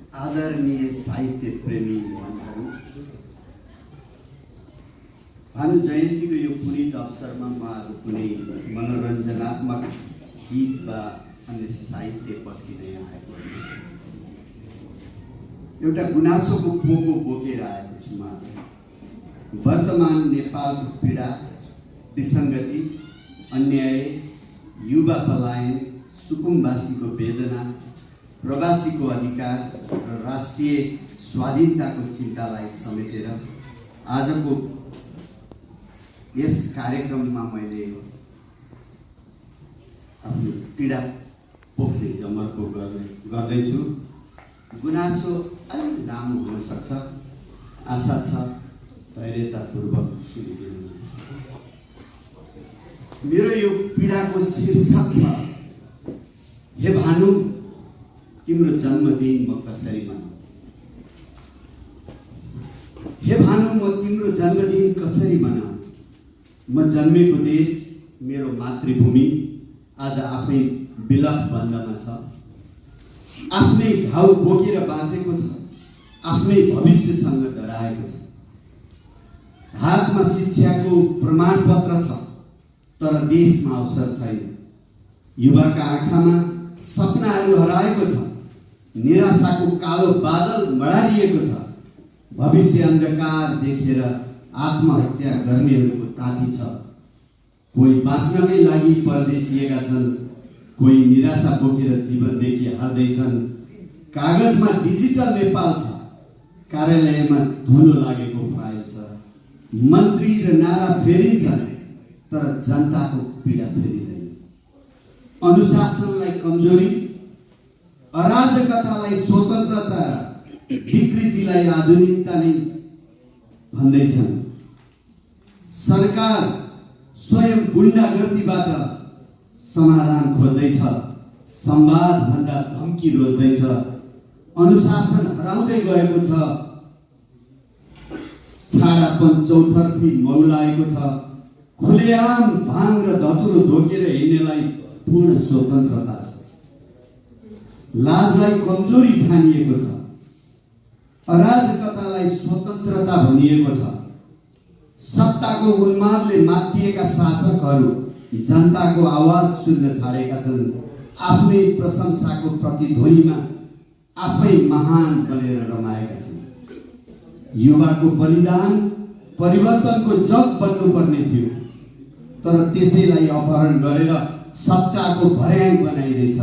आदरणीय साहित्य प्रेमी बन्धुहरू, भानु जयन्तीको यो पुनीत अवसरमा म आज कुनै मनोरञ्जनात्मक गीत वा अन्य साहित्य पस्किँदै आएको होइन। एउटा गुनासोको पोको बोकेर आएको छु म आज। वर्तमान नेपालको पीडा, विसङ्गति, अन्याय, युवा पलायन, सुकुम्बासीको वेदना, प्रवासीको अधिकार र राष्ट्रिय स्वाधीनताको चिन्तालाई समेटेर आजको यस कार्यक्रममा मैले आफ्नो पीडा पोख्ने जमर्को गर्दैछु। गुनासो अलि लामो हुन सक्छ, आशा छ धैर्यतापूर्वक सुनिदिनुहुनेछ। मेरो यो पीडाको शीर्षक छ, हे भानु तिम्रो जन्मदिन म कसरी मनाऊँ। हे भानु म तिम्रो जन्मदिन कसरी मनाऊँ। म जन्मेको देश, मेरो मातृभूमि आज आफै विलप बन्धमा छ। आफ्नै घाउ बोकेर बाँचेको छ, आफ्नै भविष्यसँग डराएको छ। हातमा शिक्षाको प्रमाणपत्र छ, तर देशमा अवसर छैन। युवाका आँखामा सपनाहरू हराएको छ, निराशाको कालो बादल मडारिएको छ। भविष्य अन्धकार देखेर आत्महत्या गर्नेहरूको ताती छ। कोही बाँच्नकै लागि परदेशिएका छन्, कोही निराशा बोकेर जीवनदेखि हार्दैछन्। कागजमा डिजिटल नेपाल छ, कार्यालयमा धुलो लागेको फाइल छ। मन्त्री र नारा फेरिन्छन्, तर जनताको पीडा फेरिँदैन। अनुशासनलाई कमजोरी, अराजकतालाई स्वतन्त्रता, विकृतिलाई आधुनिकता नै भन्दैछन्। सरकार स्वयं गुण्डागर्दीबाट समाधान खोज्दैछ, संवाद भन्दा धम्की रोज्दैछ। अनुशासन हराउँदै गएको छ, छाडापन चौतर्फी मौलाएको छ। खुलेआम भाङ र धतुरो धोकेर हिँड्नेलाई पूर्ण स्वतन्त्रता छ। लाजलाई कमजोरी ठानिएको छ, अराजकतालाई स्वतन्त्रता भनिएको छ। सत्ताको उन्मादले मातिएका शासकहरू जनताको आवाज सुन्न छाडेका छन्। आफ्नै प्रशंसाको प्रतिध्वनिमा आफै महान बनेर रमाएका छन्। युवाको बलिदान परिवर्तनको जग बन्नुपर्ने थियो, तर त्यसैलाई अपहरण गरेर सत्ताको भर्याङ बनाइँदैछ।